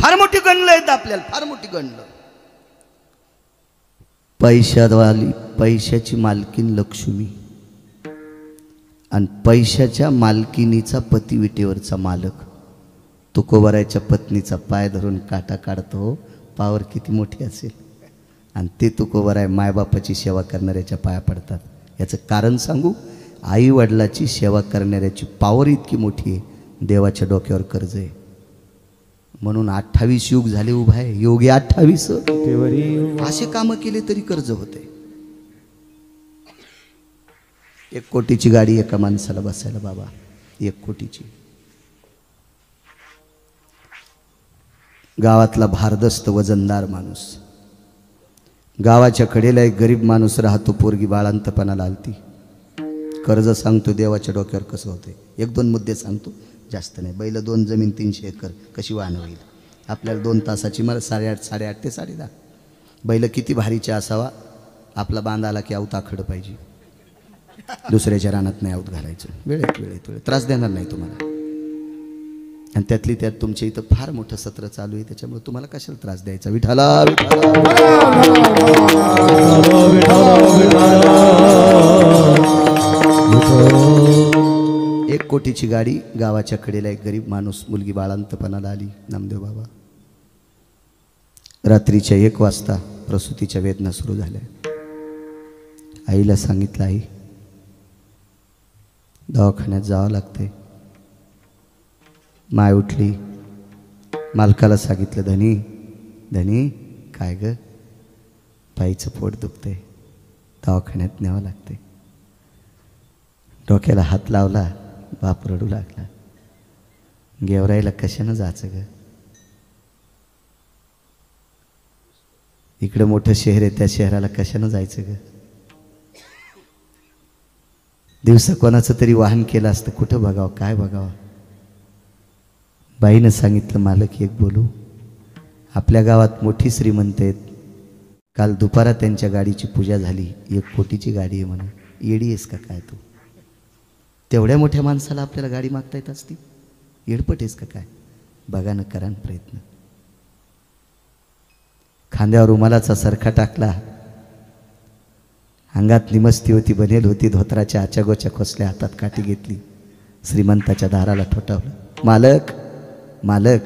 फार मोठी गणलं आहेत आपल्याला, फार मोठी गणलं. पैशाची मालकीन लक्ष्मी आणि पैशाच्या मालकिनीचा पती विटेवरचा मालक. तुकोबारायच्या पत्नीचा पाय धरून काटा काढतो, पावर किती मोठी असेल. आणि ते तुकोबाराय मायबापाची सेवा करणाऱ्याच्या पाया पडतात. याचं कारण सांगू, आई वडिलाची सेवा करणाऱ्याची पावर इतकी मोठी आहे, देवाच्या डोक्यावर कर्ज आहे. म्हणून 28 युग झाले उभा आहे. योगी 28 असे कामं केले तरी कर्ज होते. 1 कोटीची गाडी एका माणसाला बसायला बाबा, 1 कोटीची. गावातला भारदस्त वजनदार माणूस, गावाच्या कडेला एक गरीब माणूस राहतो, पोरगी बाळांतपणाला आलती. कर्ज सांगतो देवाच्या डोक्यावर कसं होते. 1-2 मुद्दे सांगतो, जास्त नाही. बैल 2 जमीन 300 एकर कशी वाहन होईल. आपल्याला 2 तासाची मला 8:30 8:30 ते 10:30. बैल किती भारीचा असावा, आपला बांध आला की आऊत आखड पाहिजे, दुसऱ्याच्या रानात नाही आऊत घालायचं. वेळेत त्रास देणार नाही तुम्हाला. आणि त्यातली त्यात तुमच्या इथं फार मोठं सत्र चालू आहे, त्याच्यामुळे तुम्हाला कशाला त्रास द्यायचा. विठाला 1 कोटीची गाडी, गावाच्या कडेला एक गरीब माणूस, मुलगी बाळांतपणाला आली. नामदेव बाबा, रात्रीच्या 1 वाजता प्रसूतीच्या वेदना सुरू झाल्या. आईला सांगितलं, आई दवाखान्यात जावं लागते. माय उठली, मालकाला सांगितलं, धनी काय ग, बाईचं पोट दुखते, दवाखान्यात न्यावं लागते. डोक्याला हात लावला, बाप रडू लागला. गेवराईला कशानं जायचं ग, इकडं मोठं शहर आहे, त्या शहराला कशानं जायचं ग. दिवसा कोणाचं तरी वाहन केलं असतं, कुठं बघावं, काय बघावं. बाईनं सांगितलं, मालक एक बोलू, आपल्या गावात मोठी श्रीमंत आहेत, काल दुपारा त्यांच्या गाडीची पूजा झाली, 1 कोटीची गाडी आहे म्हणून. येडी आहेस का काय तू, तेवढ्या मोठ्या माणसाला आपल्याला गाडी मागता येत असती, येडपट आहेस का काय. बघा ना, करा प्रयत्न. खांद्यावर रुमालाचा सरखा टाकला, अंगात निमस्ती होती, बनेल होती, धोत्राच्या आच्यागोच्या खोसल्या, हातात काठी घेतली, श्रीमंताच्या दाराला ठोठावलं. मालक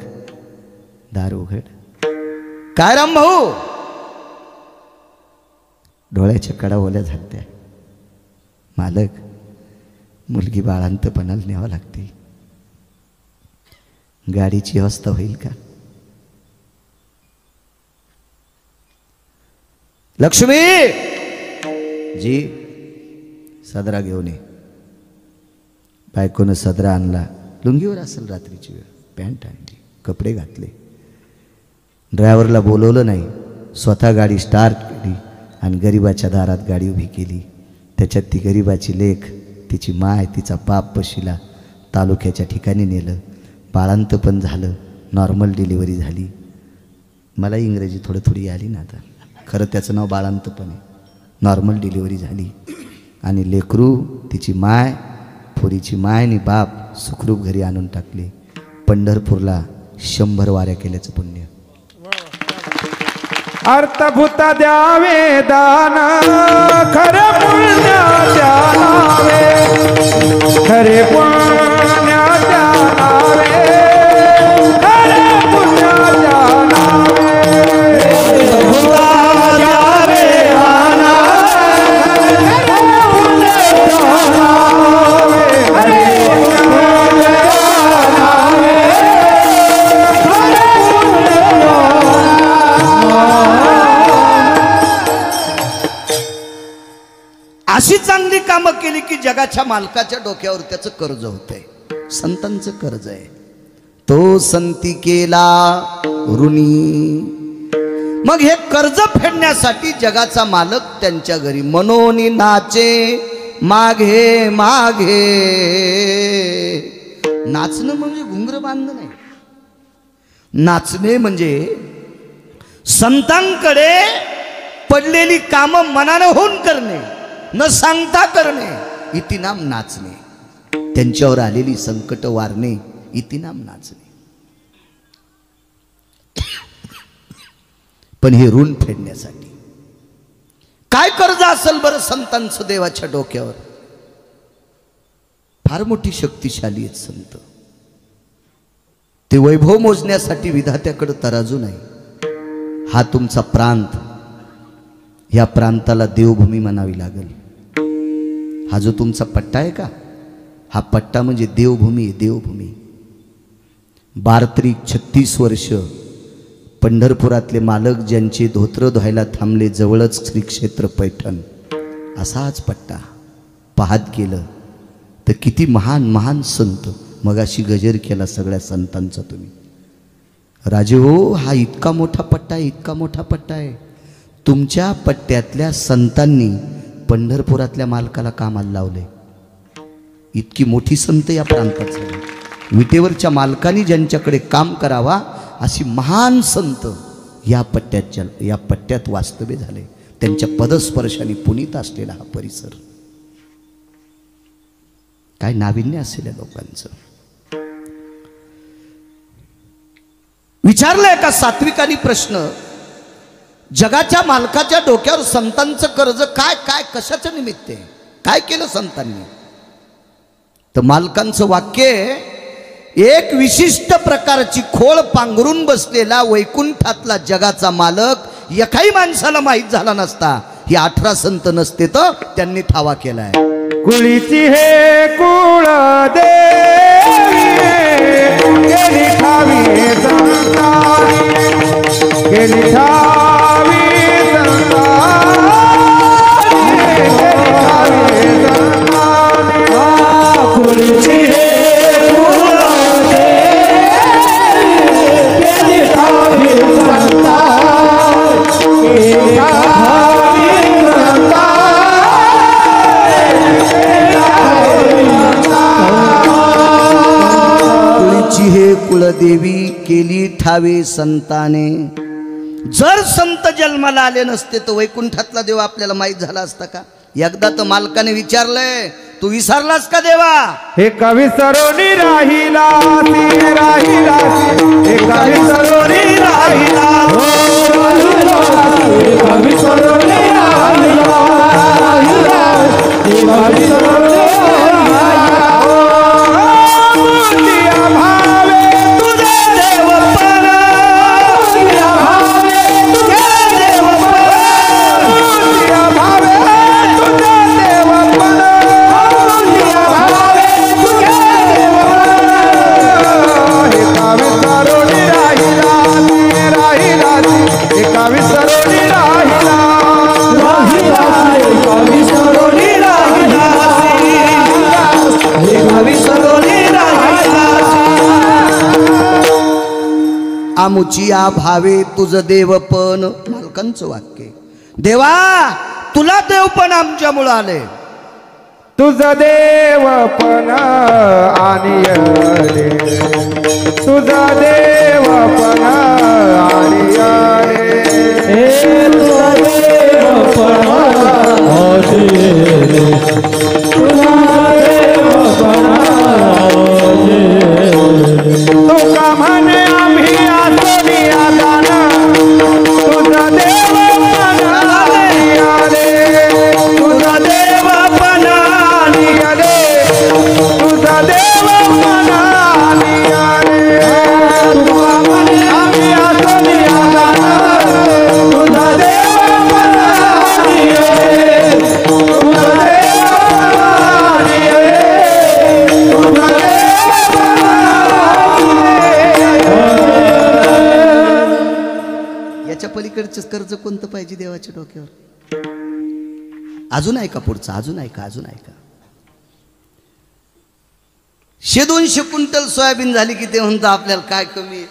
दार उघड. काय राम भाऊ, डोळ्याच्या कडा ओल्या झालत्या. मालक, मुलगी बाळांतपणाला न्यावं लागते, गाडीची व्यवस्था होईल का. लक्ष्मी जी, सदरा घेऊन ये. बायकोनं सदरा आणला, लुंगीवर असेल रात्रीची वेळ, पॅन्ट आणली, कपडे घातले. ड्रायव्हरला बोलवलं नाही, स्वतः गाडी स्टार्ट केली आणि गरिबाच्या दारात गाडी उभी केली. त्याच्यात ती गरिबाची लेक, तिची माय, तिचा बाप बशीला तालुक्याच्या ठिकाणी नेलं. बाळांत पण झालं, नॉर्मल डिलिव्हरी झाली. मला इंग्रजी थोडी आली ना आता, खरं त्याचं नाव बाळांत पण आहे. नॉर्मल डिलिव्हरी झाली आणि लेकरू, तिची माय, पोरीची माय आणि बाप सुखरूप घरी आणून टाकले. पंढरपूरला 100 वाऱ्या केल्याचं पुण्य. अर्थभूता द्यावे दान, खरे पुण्य द्यावे, खरे पुण्य द्यावे, खरे पुण्य द्यावे. अशी चांगली कामं केली की जगाच्या मालकाच्या डोक्यावर त्याचं कर्ज होतंय. संतांचं कर्ज आहे. तो संती केला ऋणी. मग हे कर्ज फेडण्यासाठी जगाचा मालक त्यांच्या घरी मनोनी नाचे मागे मागे. नाचणं म्हणजे घुंगर बांधणं नाही. नाचणे म्हणजे संतांकडे पडलेली कामं मनानं होऊन करणे, न सांगता करणे, इति नाम नाचणे. त्यांच्यावर आलेली संकट वारणे, इति नाम नाचणे. पण हे ऋण फेडण्यासाठी. काय कर्ज असेल बरं संतांचं देवाच्या डोक्यावर? फार मोठी शक्तिशाली आहेत संत. ते वैभव मोजण्यासाठी विधात्याकडे तराजू नाही. हा तुमचा प्रांत, या प्रांताला देवभूमी म्हणावी लागेल. हा जो तुमचा पट्टा आहे का, हा पट्टा म्हणजे देवभूमी आहे, देवभूमी. बारत्रिक 36 वर्ष पंढरपुरातले मालक ज्यांचे धोत्र धुवायला थांबले जवळच श्री क्षेत्र पैठण, असाच पट्टा. पाहत गेलं तर किती महान महान संत. मगाशी गजर केला सगळ्या संतांचा तुम्ही. राजे हो, हा इतका मोठा पट्टा आहे, इतका मोठा पट्टा आहे. तुमच्या पट्ट्यातल्या संतांनी पंढरपुरातल्या मालकाला कामाला लावले. इतकी मोठी संत या प्रांतात झाली. विटेवरच्या मालकांनी ज्यांच्याकडे काम करावा अशी महान संत या पट्ट्यात वास्तव्य झाले. त्यांच्या पदस्पर्शाने पुनीत असलेला हा परिसर. काय नाविन्य असेल या लोकांचं. विचारलंय का सात्विकांनी प्रश्न, जगाच्या मालकाच्या डोक्यावर संतांचं कर्ज काय काय कशाच्या निमित्त आहे? काय केलं संतांनी? तर मालकांचं वाक्य, एक विशिष्ट प्रकारची खोळ पांघरून बसलेला वैकुंठातला जगाचा मालक एकाही माणसाला माहीत झाला नसता. ही 18 संत नसते तर त्यांनी ठावा केलाय. कुळीची हे कुळ देवी केली ठावी संतानी, केली ठावी संतानी, केली ठावी संतानी. कुळीची हे कुळ देवी केली ठावी संतानी, केली ठावी हे कुलदेवी केली ठावे संताने. जर संत जन्माला आले नसते तर वैकुंठातला देव आपल्याला माहीत झाला असता का? एकदा तर मालकाने विचारलंय, तू विसरलास का देवा? हे कवी सरोनी राहिला राहिला, हे कवी सरोनी राहिला, कवी सरोनी राहिला, कवी सरोनी आमुचिया भावे तुझ देवपण. मालकांचं वाक्य, देवा तुला देवपण आमच्यामुळं आले. तुझं देवपण आनियले, तुझं देवपण आनियले, तुझं देवपण आनियले, तुझं देवपण आनियले. तुका म्हणे आम्ही आसनी आदान, तुझं देवपण आनियले, तुझं देवपण आनियले, तुझं देवपण आनियले. तुका म्हणे आम्ही आसनी आदान, तुझं देवपण आनियले, तुझं देवपण आनियले, तुझं याच्या पलीकडचं कर्ज कोणतं पाहिजे देवाच्या डोक्यावर? अजून ऐका पुढचं, अजून ऐका, अजून ऐका. 100-200 क्विंटल सोयाबीन झाली की ते म्हणतं आपल्याला काय कमी आहे?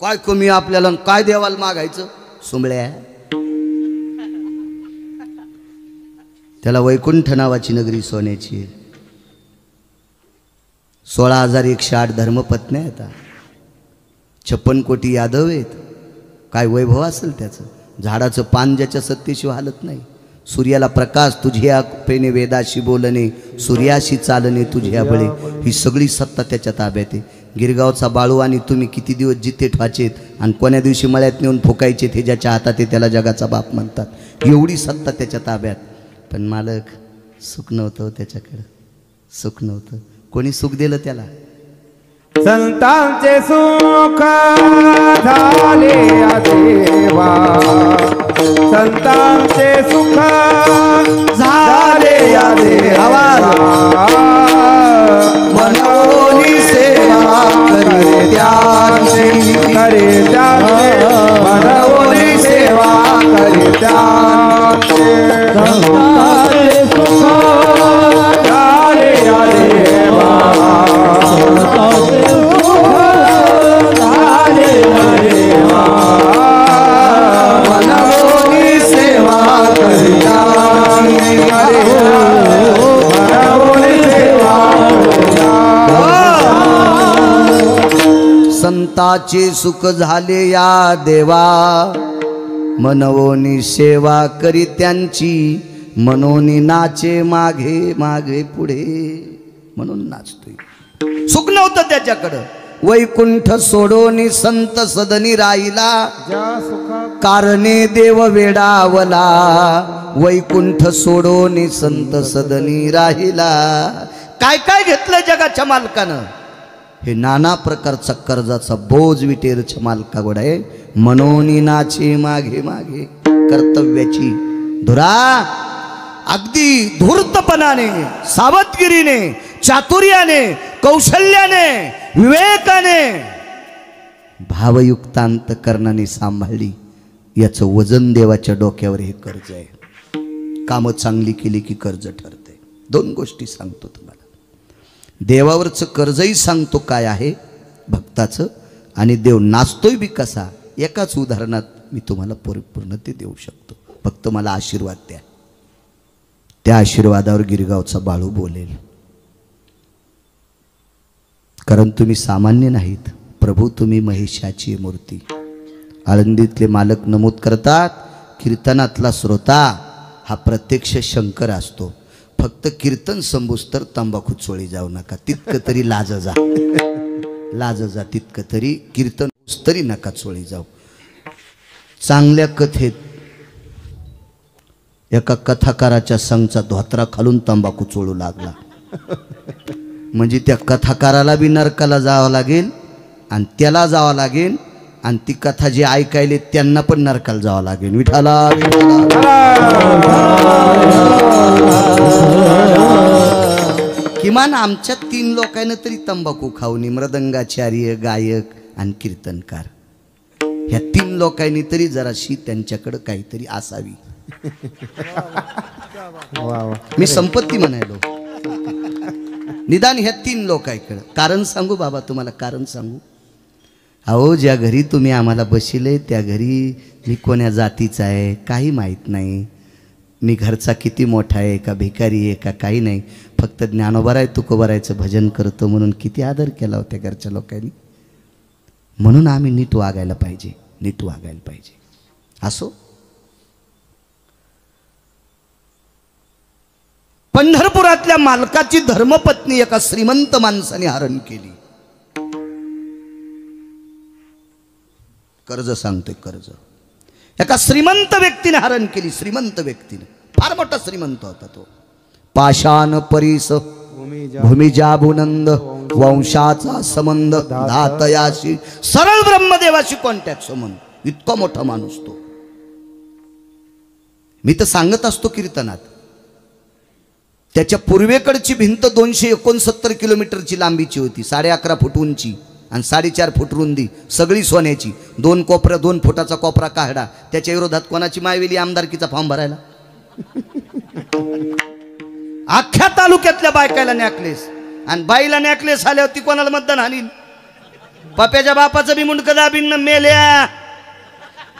काय कमी आपल्याला, काय देवाला मागायचं? सुंबळ्या, त्याला वैकुंठ नावाची नगरी सोन्याची आहे. 16,108 धर्मपत्न्या आहेत, 56 कोटी यादव आहेत. काय वैभव असेल त्याचं? झाडाचं पान ज्याच्या सत्तेशिवाय हालत नाही. सूर्याला प्रकाश तुझ्या कृपेने, वेदाशी बोलणे, सूर्याशी चालणे तुझ्या बळे, ही सगळी सत्ता त्याच्या ताब्यात आहे. गिरगावचा बाळू आणि तुम्ही किती दिवस जिथे ठवाचेत आणि कोण्या दिवशी मळ्यात नेऊन फुकायचे हे ज्याच्या हातात आहे त्याला जगाचा बाप म्हणतात. एवढी सत्ता त्याच्या ताब्यात. पण मालक सुख नव्हतं त्याच्याकडं, सुख नव्हतं. कोणी सुख दिलं त्याला? संतांचे सुख झाले या देवा, संतांचे सुख झाले या देवा, मनोनी सेवा करे त्यांची, करे त्याचे, मनोनी सेवा करे त्याचे. संतांचे सुख झाले या देवा, संताचे सुख झाले या देवा, मनवोनी सेवा करी त्यांची, मनोनी नाचे मागे मागे पुढे. म्हणून नाचतोय. सुख नव्हतं त्याच्याकडं. वैकुंठ सोडोनी संत सदनी राहिला, कारणे देव वेडावला. वैकुंठ सोडोनी संत सदनी राहिला. काय काय घेतलं जगाच्या मालकानं? हे नाना प्रकारचा कर्जाचा बोज विटेरच्या मालकाकडे आहे. मनोनी नाचे मागे मागे. कर्तव्याची धुरा अगदी धूर्तपणाने, सावधगिरीने, चातुर्याने, कौशल्याने, विवेकाने, भावयुक्त अंतकरणाने सांभाळली. याचं वजन देवाच्या डोक्यावर हे कर्ज आहे. कामं चांगली केली की कर्ज ठरते. दोन गोष्टी सांगतो तुम्हाला. देवावरचं कर्जही सांगतो काय आहे भक्ताचं, आणि देव नाचतोय बी कसा. एकाच उदाहरणात मी तुम्हाला परिपूर्ण ते देऊ शकतो. फक्त मला आशीर्वाद द्या. त्या आशीर्वादावर गिरगावचा बाळू बोलेल. कारण तुम्ही सामान्य नाहीत. प्रभू तुम्ही महिषाची मूर्ती. आळंदीतले मालक नमूद करतात, कीर्तनातला श्रोता हा प्रत्यक्ष शंकर असतो. फक्त कीर्तन संबूस तर तंबाखू चोळी जाऊ नका. तितकं तरी लाज जा, लाज जा. तितकं तरी कीर्तन तरी नका चोळी जाऊ. चांगल्या कथेत एका कथाकाराच्या संघचा धोत्रा खालून तंबाखू चोळू लागला. म्हणजे त्या कथाकाराला बी नरकाला जावं लागेल आणि त्याला जावं लागेल, आणि ती कथा जे ऐकायले त्यांना पण नरकाला जावं लागेल. विठाला किमान आमच्या 3 लोकांना तरी तंबाखू खाऊनी, मृदंगाचार्य, गायक आणि कीर्तनकार, ह्या 3 लोकांनी तरी जराशी त्यांच्याकडे काहीतरी असावी. मी संपत्ती म्हणायलो. निदान ह्या 3 लोकांकडे. कारण सांगू बाबा तुम्हाला, कारण सांगू. अहो, ज्या घरी तुम्ही आम्हाला बशिले त्या घरी मी कोण्या जातीचा आहे काही माहीत नाही. मी घरचा किती मोठा आहे का भिकारी आहे का काही नाही. फक्त ज्ञानोबराय तुकोबरायचं भजन करतो म्हणून किती आदर केला होत्या घरच्या लोकांनी. म्हणून आम्ही नीट वागायला पाहिजे, नीट वागायला पाहिजे. असो, पंढरपुरातल्या मालकाची धर्मपत्नी एका श्रीमंत माणसाने हरण केली. कर्ज सांगतोय, कर्ज एका श्रीमंत व्यक्तीने हरण केली. श्रीमंत व्यक्तीने, फार मोठा श्रीमंत होता तो. पाषाण परीस भूमिजाभुनंद, वंशाचा संबंध धातयाशी, सरळ ब्रह्मदेवाशी कॉन्टॅक्ट संबंध. इतका मोठा माणूस तो. मी तर सांगत असतो कीर्तनात, त्याच्या पूर्वेकडची भिंत 269 किलोमीटरची लांबीची होती, 11.5 फूट उंची आणि 4.5 फूट रुंदी, सगळी सोन्याची. 2 कोपऱ्या, 2 फुटाचा कोपरा काढा. त्याच्या विरोधात कोणाची मायवेली आमदारकीचा फॉर्म भरायला? अख्ख्या तालुक्यातल्या बायकाला नॅकलेस, आणि बाईला नॅकलेस आल्यावर ती कोणाला मतदान हानील? पप्याच्या बापाचं बी मुंडकं दाबीन न मेल्या.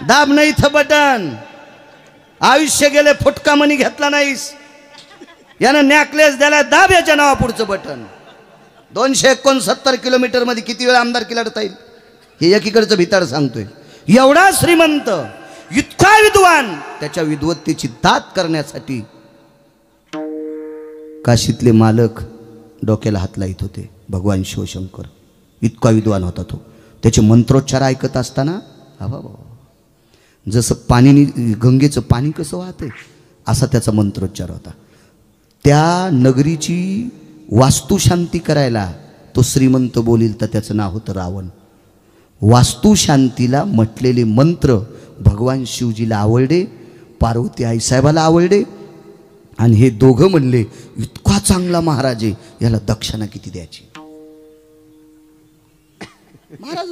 दाब नाही इथं बटन. आयुष्य गेले, फुटका मनी घेतला नाहीस, यानं नॅकलेस द्यायला दाब याच्या नावा पुढचं बटन. 269 किलोमीटर मध्ये किती वेळ आमदारकी लढता येईल? हे एकीकडचं भिताड सांगतोय. एवढा श्रीमंत, इतका विद्वान, त्याच्या विद्वत्तेची दात करण्यासाठी काशीतले मालक डोक्याला हात लाईत होते. भगवान शिवशंकर इतका विद्वान होता तो. त्याचे मंत्रोच्चार ऐकत असताना जसं पाणी, गंगेचं पाणी कसं वाहते असा त्याचा मंत्रोच्चार होता. त्या नगरीची वास्तुशांती करायला तो श्रीमंत बोलील तर त्याचं नाव होतं रावण. वास्तुशांतीला म्हटलेले मंत्र भगवान शिवजीला आवडले, पार्वती आईसाहेबाला आवडले, आणि हे दोघं म्हणले इतका चांगला महाराज आहे, याला दक्षिणा किती द्यायची. महाराज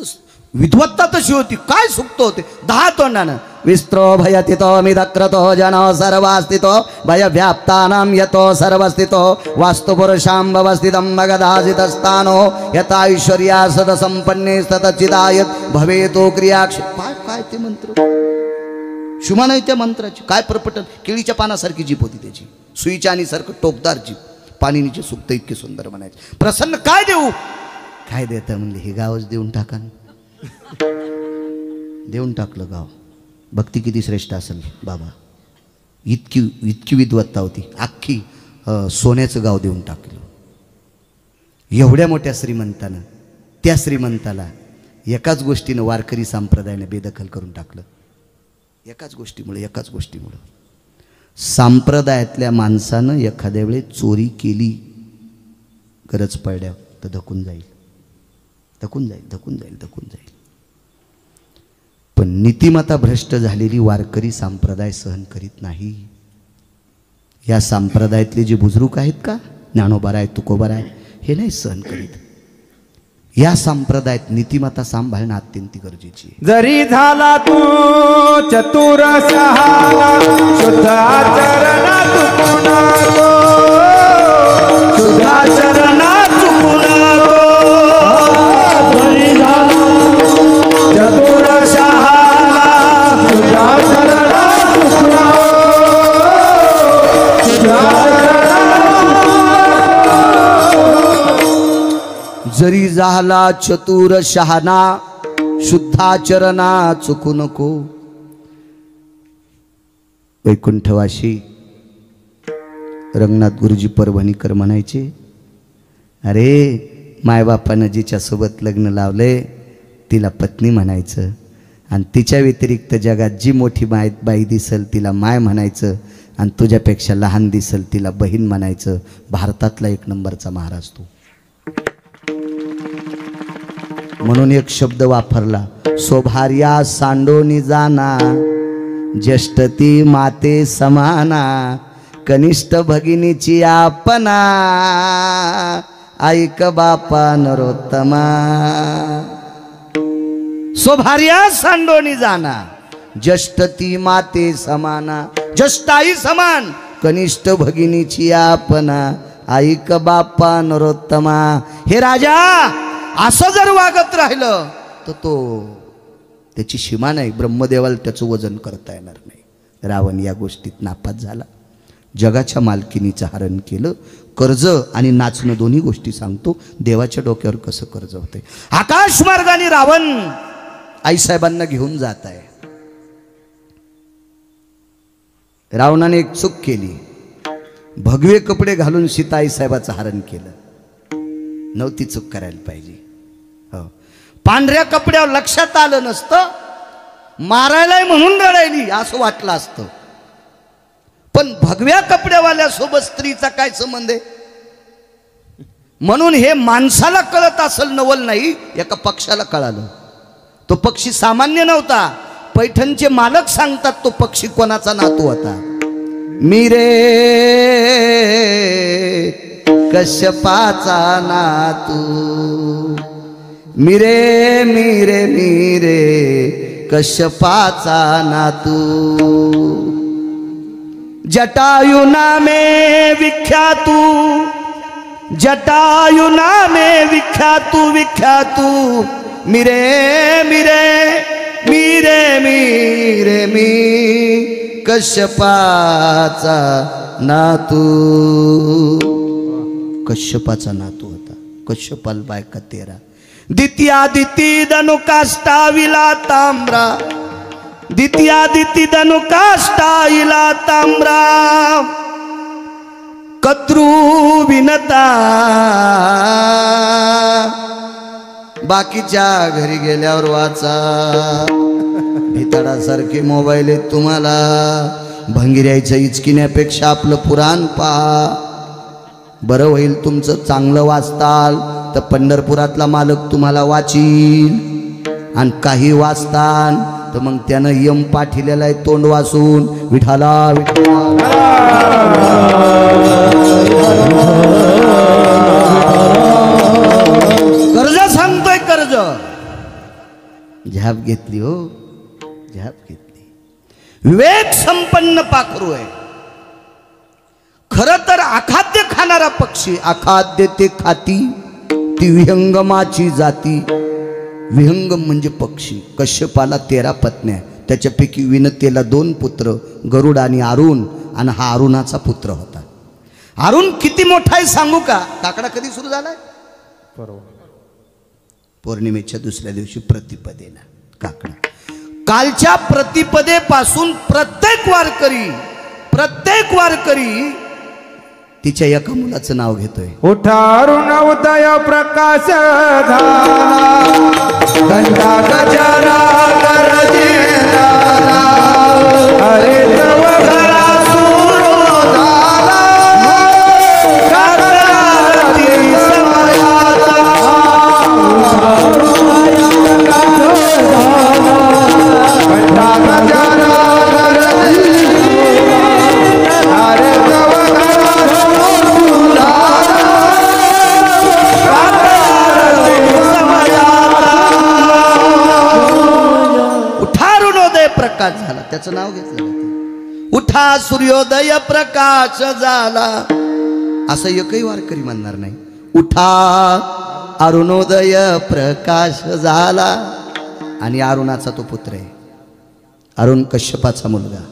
विद्वत्ता तशी होती, काय सुक्त होते. 10 तोंडानं विस्त्रो भयतितो मिदक्रतो जनो सर्वास्तितो भय व्याप्तानां यतो सर्वस्थितो वास्तुपुरुषां भवस्थितं मगधाजितस्थानो यथा ऐश्वर्या सद संपन्ने सतचिदायत भवेतो क्रियाक्ष. काय ते मंत्र शुमा नाही त्या मंत्राची. काय प्रपटन. केळीच्या पानासारखी जीप होती त्याची, सुईच्या आणि सारखं टोकदार जीप. पाणिनीचे सुक्त इतके सुंदर म्हणायचे. प्रसन्न काय देऊ, काय देतं म्हणले हे गावच देऊन टाका. देऊन टाकलं गाव. भक्ती किती श्रेष्ठ असेल बाबा. इतकी विद्वत्ता होती. अख्खी सोन्याचं गाव देऊन टाकलं. एवढ्या मोठ्या श्रीमंतानं, त्या श्रीमंताला एकाच गोष्टीनं वारकरी संप्रदायाने बेदखल करून टाकलं. एकाच गोष्टीमुळे संप्रदायातल्या माणसानं एखाद्या वेळेस चोरी केली, गरज पडल्या तर धकून जाईल. पण नीतिमत्ता भ्रष्ट झालेली वारकरी संप्रदाय सहन करीत नाही. या संप्रदायातले जे बुजुर्ग आहेत का, ज्ञानोबा आहे, तुकोबा आहे, हे नाही सहन करीत. या संप्रदायात नीतिमत्ता सांभाळणं अत्यंत गरजेची आहे. जरी झाला तू चतुर शहाणा शुद्ध आचरणा चुकून तो, शुद्ध आचरणा चुकून तो, जरी झाला चतुर शहाणा शुद्ध आचरणा चुकून जरी झाला चतुर शहाणा शुद्धाचरणा चुकू नको. वैकुंठवाशी रंगनाथ गुरुजी परभणीकर म्हणायचे, अरे मायबापानं जिच्या सोबत लग्न लावले तिला पत्नी म्हणायचं, आणि तिच्या व्यतिरिक्त जगात जी मोठी बाई दिसल तिला माय म्हणायचं, आणि तुझ्यापेक्षा लहान दिसल तिला बहीण म्हणायचं. भारतातला 1 नंबरचा महाराज तू. म्हणून एक शब्द वापरला, सोभार्या सांडोनी जाना ज्येष्ठती माते समाना, कनिष्ठ भगिनीची आपणा ऐक बापा नरोत्तमा. सोभार्या सांडोनी जाना ज्येष्ठती माते समाना, ज्येष्ठ आई समान, कनिष्ठ भगिनीची आपणा ऐक बापा नरोत्तमा. हे राजा असं जर वागत राहिलं तर तो त्याची सीमा नाही, ब्रह्मदेवाला त्याचं वजन करता येणार नाही. रावण या गोष्टीत नापास झाला. जगाच्या मालकीनीचं हरण केलं. कर्ज आणि नाचणं दोन्ही गोष्टी सांगतो. देवाच्या डोक्यावर कसं कर्ज होते. आकाश मार्गाने रावण आईसाहेबांना घेऊन जात आहे. रावणाने एक चूक केली, भगवे कपडे घालून सीता आईसाहेबाचं हरण केलं. नव्हती चूक करायला पाहिजे. हो, पांढऱ्या कपड्यावर लक्षात आलं नसतं, मारायलाय म्हणून रडायली असं वाटलं असतं. पण भगव्या कपड्यावाल्यासोबत स्त्रीचा काय संबंध आहे. म्हणून हे माणसाला कळत असेल नवल नाही, एका पक्षाला कळालं. तो पक्षी सामान्य नव्हता. पैठणचे मालक सांगतात तो पक्षी कोणाचा नातू होता. मिरे कश्यपाचा नातू, मिरे मिरे मिरे कश्यपाचा नातू. जटायु नामे विख्यातू, जटायु नामे विख्यातू विख्यातू, मिरे मिरे मिरे मिरे मी कश्यपाचा नातू. कश्यपाचा नातू होता. कश्यपाल बायका 13. दित्या दिती धनुकाष्टा विला तांब्रा, दित्यादिती धनु काष्टाईला तांबरा कद्रू विनता बाकीच्या घरी गेल्यावर वाचा भितडासारखे मोबाईल आहेत तुम्हाला भंगिऱ्याचं इचकिण्यापेक्षा आपलं पुराण पहा बरं होईल तुमचं चांगलं वाचताल तर पंढरपुरातला मालक तुम्हाला वाचील आणि काही वाचताल तर मग त्यानं यम पाठिलेला आहे तोंड वाचून विठाला कर्ज सांगतोय कर्ज झाप घेतली हो झाप घेतली विवेक संपन्न पाखरू आहे खरं तर अखाद्य खाणारा पक्षी अखाद्य ते खाती ती विहंगमाची जाती विहंगम म्हणजे पक्षी कश्यपाला 13 पत्न्या त्याच्यापैकी विनतेला 2 पुत्र गरुड आणि अरुण आणि हा अरुणाचा पुत्र होता अरुण किती मोठा आहे सांगू का काकडा कधी सुरू झालाय पौर्णिमेच्या दुसऱ्या दिवशी प्रतिपदेला काकडा कालच्या प्रतिपदेपासून प्रत्येक वारकरी तिच्या एका मुलाचं नाव घेतोय उठारून उदय प्रकाश झाला घंटा गजरा गरजेला अरे तव घरा सुरू झाला काकडाती समयाचा घंटा गजरा अरे तव प्रकाश झाला त्याचं नाव घेतलं जातं उठा सूर्योदय प्रकाश झाला असं एकही वारकरी म्हणणार नाही उठा अरुणोदय प्रकाश झाला आणि अरुणाचा तो पुत्र आहे अरुण कश्यपाचा मुलगा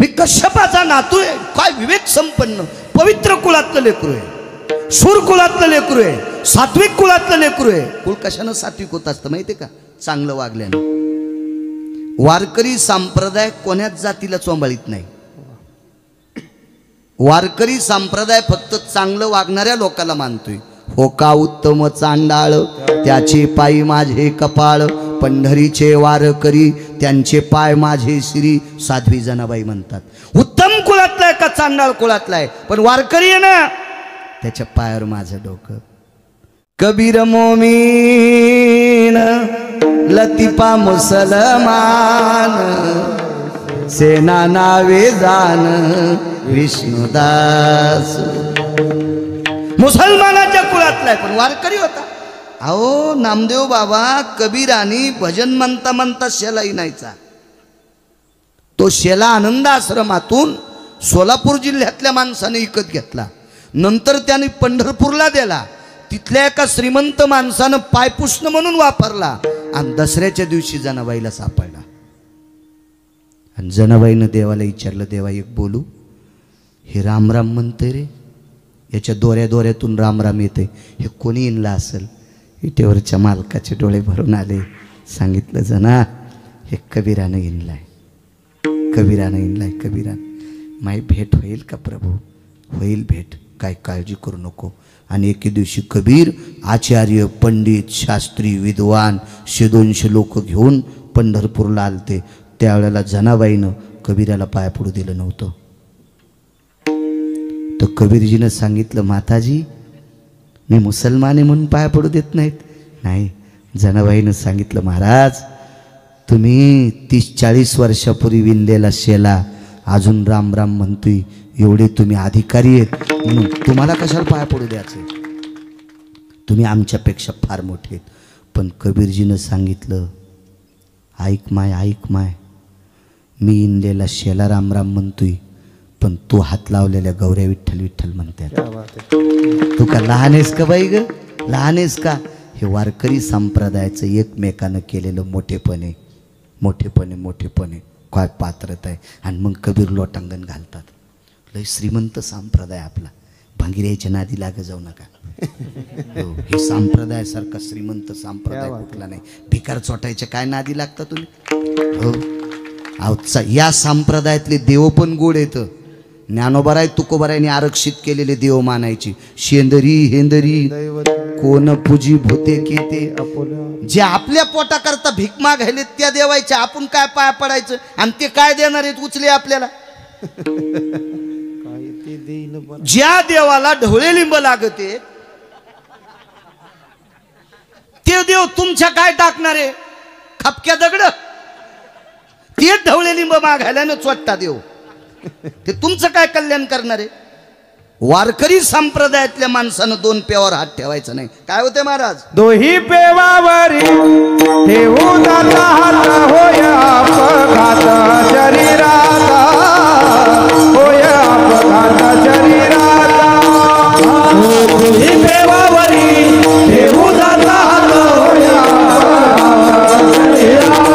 मी कश्यपाचा नातू आहे काय विवेक संपन्न पवित्र कुळातलं लेकरू आहे शूर कुळातलं लेकरू आहे सात्विक कुळातलं लेकरू आहे कुळ कशानं सात्विक होत असतं माहितीये का चांगलं वागल्याने वारकरी संप्रदाय कोण्याच जातीला चोंबाळीत नाही वारकरी संप्रदाय फक्त चांगलं वागणाऱ्या लोकांना मानतोय हो का उत्तम चांडाळ त्याचे पायी माझे कपाळ पंढरीचे वारकरी त्यांचे पाय माझे श्री साध्वी जनाबाई म्हणतात उत्तम कुळातला आहे का चांडाळ कुळातला आहे पण वारकरी आहे ना त्याच्या पायावर माझं डोकं कबीर मोमीन लतिफा मुसलमान सेना नावे जान विष्णुदास मुसलमानाच्या कुळातलाय पण वारकरी होता अहो नामदेव बाबा कबीरानी भजन म्हणता म्हणता शेला इनायचा तो शेला आनंद आश्रमातून सोलापूर जिल्ह्यातल्या माणसाने विकत घेतला नंतर त्याने पंढरपूरला दिला तिथल्या एका श्रीमंत माणसानं पायपुष्ण म्हणून वापरला आणि दसऱ्याच्या दिवशी जनाबाईला सापडला आणि जनाबाईनं देवाला विचारलं देवा एक बोलू हे रामराम म्हणते रे याच्या दोऱ्या दोऱ्यातून रामराम येते हे कोणी इनला असेल विटेवरच्या मालकाचे डोळे भरून आले सांगितलं जना हे कबीरानं इनलाय कबीरानं माई भेट होईल का प्रभू होईल भेट काय काळजी करू नको आणि एके दिवशी कबीर आचार्य पंडित शास्त्री विद्वान 100-200 लोक घेऊन पंढरपूरला आलते त्यावेळेला जनाबाईनं कबीराला पाया पडू दिलं नव्हतं तर कबीरजीनं सांगितलं माताजी मी मुसलमान आहे म्हणून पाया पडू देत नाहीत नाही जनाबाईनं सांगितलं महाराज तुम्ही 30-40 वर्षापूर्वी विणलेला शेला अजून राम राम म्हणतोय एवढे तुम्ही अधिकारी आहेत म्हणून तुम्हाला कशाला पाया पडू द्यायचे तुम्ही आमच्यापेक्षा फार मोठे आहेत पण कबीरजीनं सांगितलं ऐक माय मी इनलेला शेला राम राम म्हणतोय पण तू हात लावलेल्या गौऱ्या विठ्ठल विठ्ठल म्हणतात तू का लहान आहेस का बाई ग लहान आहेस का हे वारकरी संप्रदायाचं एकमेकानं केलेलं मोठेपणे काय पात्रता आहे आणि मग कबीर लोटांगण घालतात लय श्रीमंत संप्रदाय आपला भांगिऱ्याच्या नादी लाग जाऊ नका हो, हे संप्रदायासारखा श्रीमंत संप्रदाय कुठला नाही. भिकार चोटायचे काय नादी लागता तुम्ही. हो या संप्रदायातले देव पण गोड येतं. ज्ञानोबाराय तुकोबारायने आरक्षित केलेले देव मानायची. शेंदरी हेंदरी कोण पूजी भूते केते. जे आपल्या पोटाकरता भीक मागायले त्या देवायच्या आपण काय पाया पडायचं आणि ते काय देणार आहेत उचले आपल्याला. ज्या देवाला ढवळे लिंब लागते ते देव तुमच्या काय टाकणार आहे खपक्या दगड. ते ढवळे लिंब मागायला न चोट्टा देव ते तुमचं काय कल्याण करणार आहे. वारकरी संप्रदायातल्या माणसानं 2 पेवावर हात ठेवायचा नाही. काय होते महाराज. दोही पेवावरी ठेवू दाता हात होय अपघात शरीराता. होय अपघात शरीराता. दोही पेवावरी ठेवू दाता हात होय अपघात शरीराता.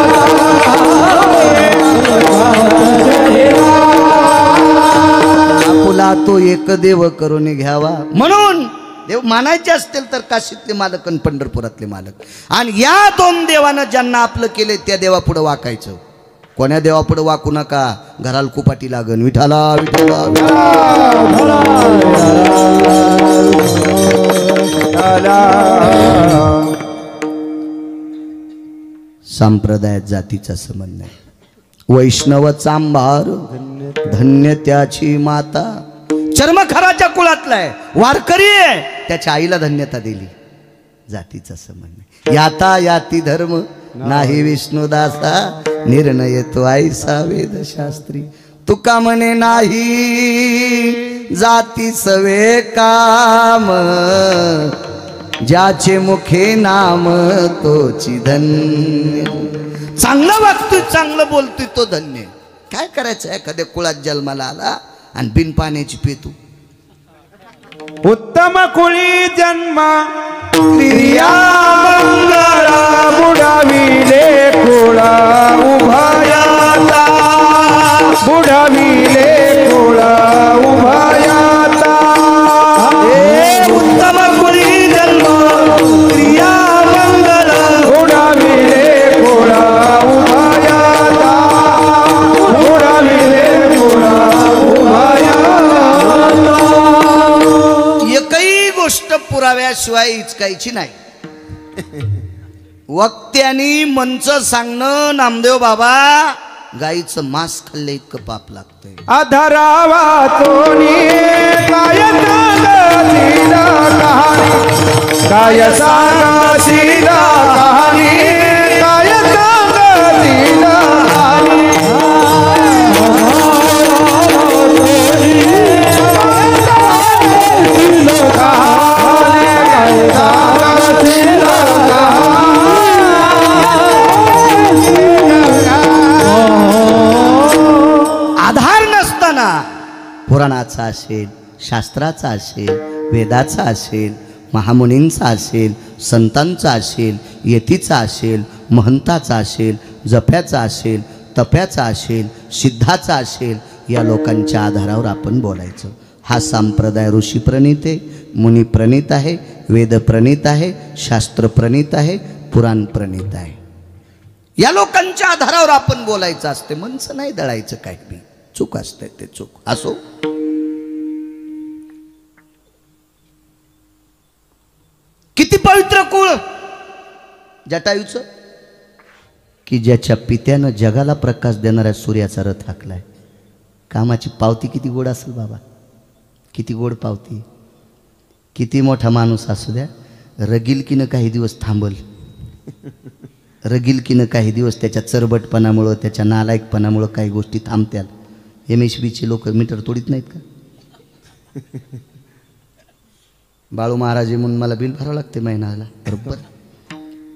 आपुला तो एक देव करून घ्यावा. म्हणून देव मानायचे असतील तर काशीतले मालक आणि पंढरपुरातले मालक. आणि या 2 देवानं ज्यांना आपलं केले त्या देवापुढं वाकायचं. कोण्या देवापुढं वाकू नका. घराला कुपाटी लागन. विठाला विठाला संप्रदायात जातीचा संबंध नाही. वैष्णव चांभार धन्य त्याची माता. चर्मखराच्या कुळातला आहे वारकरी आहे त्याच्या आईला धन्यता दिली. जातीचा संबंध नाही. याता याती धर्म नाही विष्णुदासा. निर्णय तो आईसा वेदशास्त्री. तुका म्हणे नाही जाती सवे काम. ज्याचे मुखे नाम तोची धन्य. चांगलं वागतोय चांगलं बोलतोय तो धन्य. काय करायचं एखाद्या कुळात जन्माला आला आणि बिन पाण्याची पेतू. उत्तम कुळी जन्म क्रिया मंगळा. बुडाविले कुळा उभयाता. बुडाविले कुळा उभयाता. उत्तम कुळी जन्म क्रिया मंगळा. बुडाविले कुळा उभयाता. बुडाविले कुळा उभयाता. एकही गोष्ट पुराव्याशिवाय इचकायची नाही. वक्त्यांनी मंच सांगणं नामदेव बाबा गाईचं मांस खाल्ले इतकं पाप लागतंय. अधरावा तोनी काय सांगाशीला कहाणी. काय सांगाशीला कहाणी. काय सांगाशीला आधार नसताना पुराणाचा असेल शास्त्राचा असेल वेदाचा असेल महामुनींचा असेल संतांचा असेल यतीचा असेल महंताचा असेल जप्याचा असेल तप्याचा असेल सिद्धाचा असेल या लोकांच्या आधारावर आपण बोलायचं. हा संप्रदाय ऋषी प्रणीत आहे मुनी प्रणीत आहे वेद प्रणीत आहे शास्त्र प्रणीत आहे पुराण प्रणीत आहे. या लोकांच्या आधारावर आपण बोलायचं असते. मनचं नाही दळायचं. काय बी चूक असते ते चूक असो. किती पवित्र कुळ जटायूचं की ज्याच्या पित्यानं जगाला प्रकाश देणाऱ्या सूर्याचा रथ हाकलाय. कामाची पावती किती गोड असेल बाबा. किती गोड पावती. किती मोठा माणूस असू द्या रगिलकीनं काही दिवस थांबल. रगिलकीनं काही दिवस त्याच्या चरबटपणामुळं त्याच्या नालायकपणामुळं काही गोष्टी थांबत्याल. MSBचे लोक मीटर तोडीत नाहीत का. बाळू महाराज म्हणून मला बिल भरावं लागते महिन्याला बरोबर.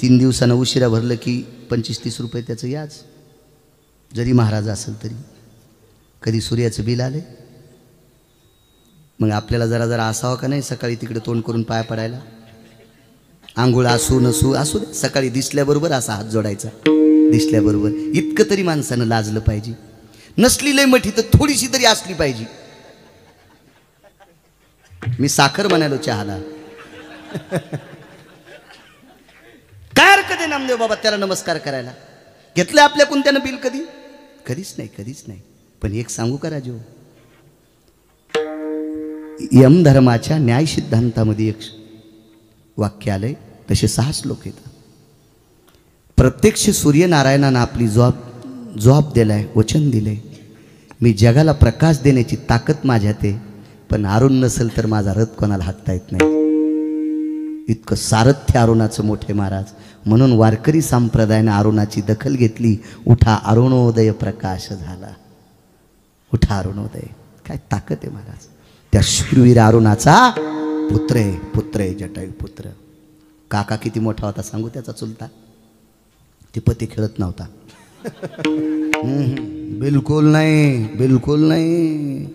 3 दिवसानं उशिरा भरलं की 25-30 रुपये त्याचं याज. जरी महाराज असेल तरी. कधी सूर्याचं बिल आले. मग आपल्याला जरा जरा असावं का नाही सकाळी तिकडे तोंड करून पाया पडायला. आंघोळ असू नसू असू दे सकाळी दिसल्याबरोबर असा हात जोडायचा. दिसल्याबरोबर इतकं तरी माणसानं लाजलं पाहिजे. नसली लय मोठी तर थोडीशी तरी असली पाहिजे. मी साखर म्हणालो चहाला. काय हरकत आहे नामदेव बाबा त्याला नमस्कार करायला? घेतलं आपल्याकडून त्यानं बिल कधी? कधीच नाही, कधीच नाही. पण एक सांगू का राजू, यम धर्माच्या न्याय सिद्धांतामध्ये एक वाक्य आलंय, तसे 6 श्लोक येतात. प्रत्यक्ष सूर्यनारायणानं आपली जॉब दिलाय, वचन दिलंय, मी जगाला प्रकाश देण्याची ताकद माझ्यात आहे, पण अरुण नसेल तर माझा रथ कोणाला हाकता येत नाही. इतकं सारथ्य अरुणाचं मोठे महाराज. म्हणून वारकरी संप्रदायाने अरुणाची दखल घेतली. उठा अरुणोदय प्रकाश झाला, उठा अरुणोदय. काय ताकद आहे महाराज. त्या शूरवीर अरुणाचा पुत्र आहे जटायू पुत्र. काका किती मोठा होता सांगू त्याचा चुलता? ते पती खेळत नव्हता. बिलकुल नाही, बिलकुल नाही.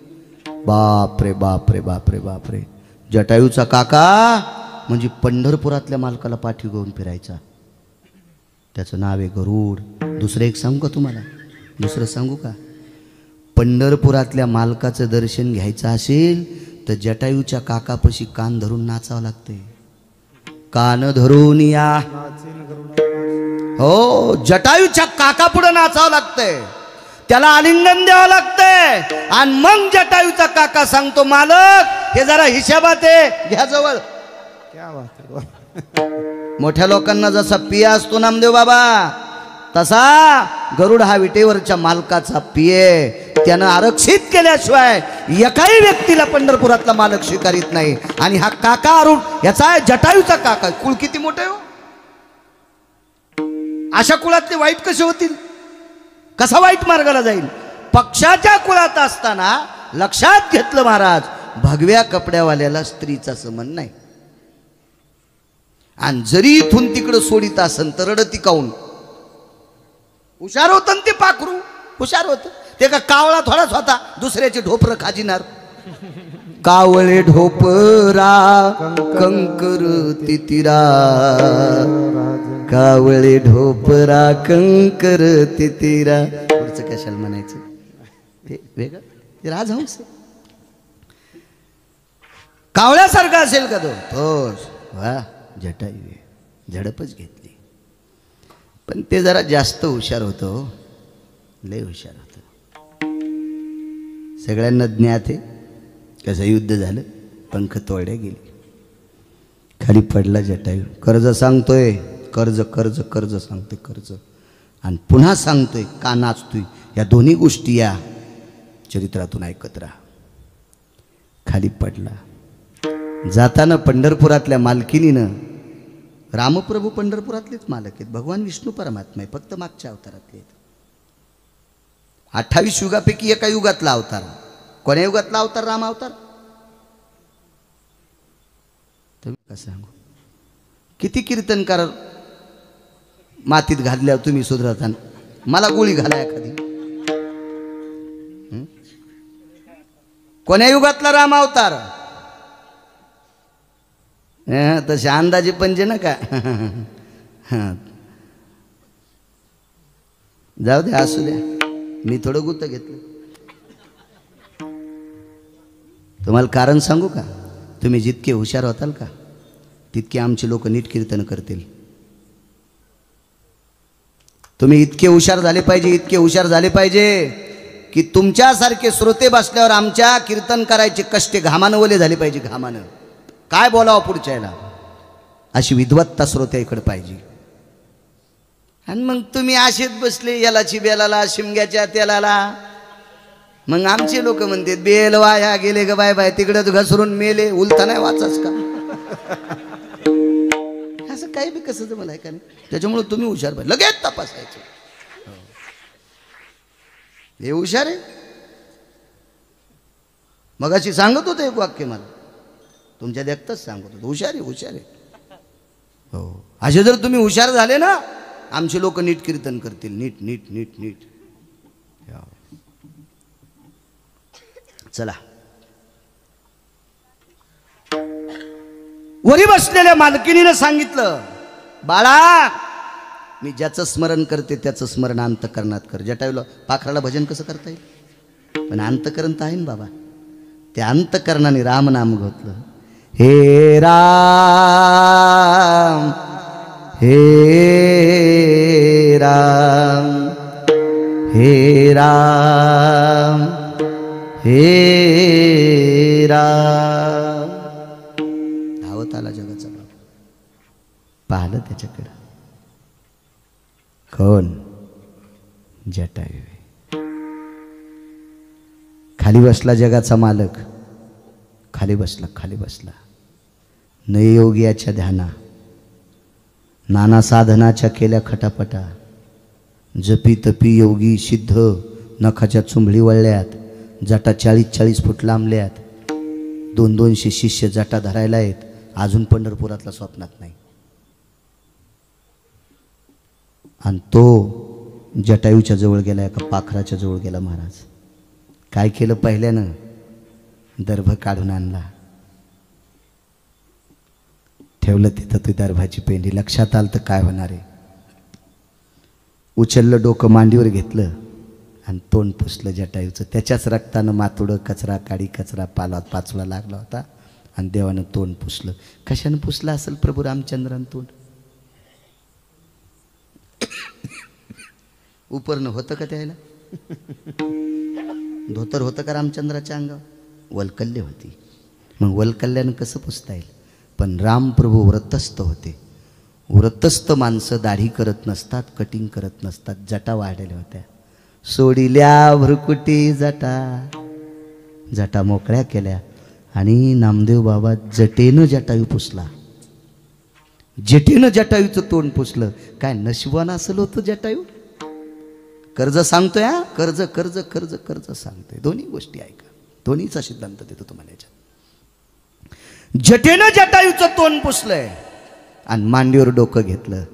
बापरे बापरे बापरे बापरे. जटायूचा काका म्हणजे पंढरपुरातल्या मालकाला पाठी घेऊन फिरायचा. त्याचं नाव आहे गरुड. दुसरं एक सांगू का तुम्हाला? दुसरं सांगू का? पंढरपुरातल्या मालकाचं दर्शन घ्यायचं असेल तर जटायूच्या काकापाशी कान धरून नाचावं लागते. कान धरून या. हो, जटायूच्या काका पुढे नाचावं लागतंय, त्याला आलिंगन द्यावं लागतंय. आणि मग जटायूचा काका सांगतो, मालक हे जरा हिशोबात आहे, घ्या जवळ. क्या बात है. मोठ्या लोकांना जसा पिया असतो नामदेव बाबा, तसा गरुड हा विटेवरच्या मालकाचा पिये. त्यानं आरक्षित केल्याशिवाय एकाही व्यक्तीला पंढरपुरातला मालक स्वीकारित नाही. आणि हा काका अरुण याचा आहे जटायूचा काका. कुळ किती मोठे हो. अशा कुळातले वाईट कसे होतील? कसा वाईट मार्गाला जाईल? पक्षाच्या कुळात असताना लक्षात घेतलं महाराज, भगव्या कपड्यावाल्याला स्त्रीचा संबंध नाही. आणि जरी इथून तिकडं सोडित असन तर रडती काऊन? हुशार होत ते पाखरू, हुशार होत ते. का कावळा थोडाच होता दुसऱ्याचे ढोपर खाजिनार? कावळे ढोपरा कंकर तितिरा, कावळे ढोपरा कंकर तितिरा. पुढचं कशाला म्हणायचं? ते वेगळं, ते राजहंस. कावळ्यासारखा असेल का तो? वा, जटायू झडपच घेतली. पण ते जरा जास्त हुशार होतो, लय हुशार होतं. सगळ्यांना ज्ञात आहे कसं युद्ध झालं. पंख तोडल्या गेली, खाली पडला जटायू. कर्ज सांगतोय, कर्ज कर्ज कर्ज सांगतोय, कर्ज. आणि पुन्हा सांगतोय का नाचतोय. या दोन्ही गोष्टी या चरित्रातून ऐकत राहा. खाली पडला. जाताना पंढरपुरातल्या मालकिनीनं, रामप्रभू पंढरपुरातलेच मालक आहेत, भगवान विष्णू परमात्मा आहे, फक्त मागच्या अवतारातले आहेत. 28 युगापैकी एका युगातला अवतार. कोण्या युगातला अवतार? राम अवतार. तुम्ही कसं सांगू? किती कीर्तनकार मातीत घातल्यावर तुम्ही सुधरता? मला गोळी घाला एखादी. कोण्या युगातला राम अवतार? तसे अंदाजे पंजे ना का. जाऊ द्या, असू द्या, मी थोडं गुत्त घेतलं. तुम्हाला कारण सांगू का? तुम्ही जितके हुशार होताल का तितके आमचे लोक नीट कीर्तन करतील. तुम्ही इतके हुशार झाले पाहिजे, इतके हुशार झाले पाहिजे की तुमच्यासारखे श्रोते बसल्यावर आमच्या कीर्तन करायचे कष्टे घामानं ओले झाले पाहिजे. घामानं काय बोलावं पुढच्याला, अशी विद्वत्ता श्रोत्या इकडे पाहिजे. आणि मग तुम्ही असेच बसले यालाची बेलाला, शिमग्याच्या तेलाला. मग आमचे लोक म्हणते बेल वाया गेले ग बाय बाय, तिकडच घसरून मेले. उलता नाही वाचाच का? असं काही बी कसं जमलं आहे का नाही? त्याच्यामुळे तुम्ही हुशार पाहिजे, लगेच तपासायचं. हे हुशार आहे. मग अशी सांगत होतं एक वाक्य मला, तुमच्या देखतच सांगत होतं, हुशार आहे, हुशार आहे. हो, असे जर तुम्ही हुशार झाले ना, आमचे लोक नीट कीर्तन करतील. नीट नीट नीट नीट. चला, वरी बसलेल्या मालकिनीनं सांगितलं, बाळा मी ज्याचं स्मरण करते त्याचं स्मरण अंतकरणात कर. जटायूला पाखराला भजन कसं करता येईल? पण अंतकरण तर आहे ना बाबा. त्या अंतकरणाने रामनाम घेतलं. हे राम हे राम हे राम हे राम. धावत आला जगाचा बाप. पाहिलं त्याच्याकडं. कोण? जटायू. खाली बसला जगाचा मालक. खाली बसला, खाली बसला. नयोग्याच्या ध्याना, नाना साधनाच्या केल्या खटापटा. जपी तपी योगी सिद्ध नखाच्या चुंबळी वळल्यात. जटा 40-40 फूट लांबल्यात. 200-200 शिष्य जटा धरायला आहेत. अजून पंढरपुरातला स्वप्नात नाही. आणि तो जटायूच्या जवळ गेला, एका पाखराच्या जवळ गेला. महाराज काय केलं? पहिल्यानं दर्भ काढून आणला, ठेवलं तिथं. ती दर्भाची पेंडी. लक्षात आलं तर काय होणार आहे. उचललं, डोकं मांडीवर घेतलं आणि तोंड पुसलं जटायूचं. त्याच्याच रक्तानं मातुडं, कचरा, काडी, कचरा, पाचोळा लागला होता. आणि देवानं तोंड पुसलं. कशानं पुसलं असेल प्रभू रामचंद्रानं तोंड? उपरनं होतं का त्याला? धोतर होतं का रामचंद्राच्या अंगावर? वलकल्ले होती. मग वलकल्ल्यानं कसं पुसता येईल? पण रामप्रभू व्रतस्थ होते. व्रतस्थ माणसं दाढी करत नसतात, कटिंग करत नसतात. जटा वाढलेल्या होत्या. सोडिल्या भ्रुकुटी जटा. जटा मोकळ्या केल्या आणि नामदेव बाबा जटेनं जटायू पुसला. जटेनं जटायूचं तोंड पुसलं. काय नशिबानं असलं होतं जटायू? कर्ज सांगतोय हा, कर्ज कर्ज कर्ज कर्ज सांगतोय. दोन्ही गोष्टी ऐका, दोन्हीचा सिद्धांत देतो तुम्हाला याच्यात. जटेनं जटायूचं तोंड पुसलंय आणि मांडीवर डोकं घेतलं.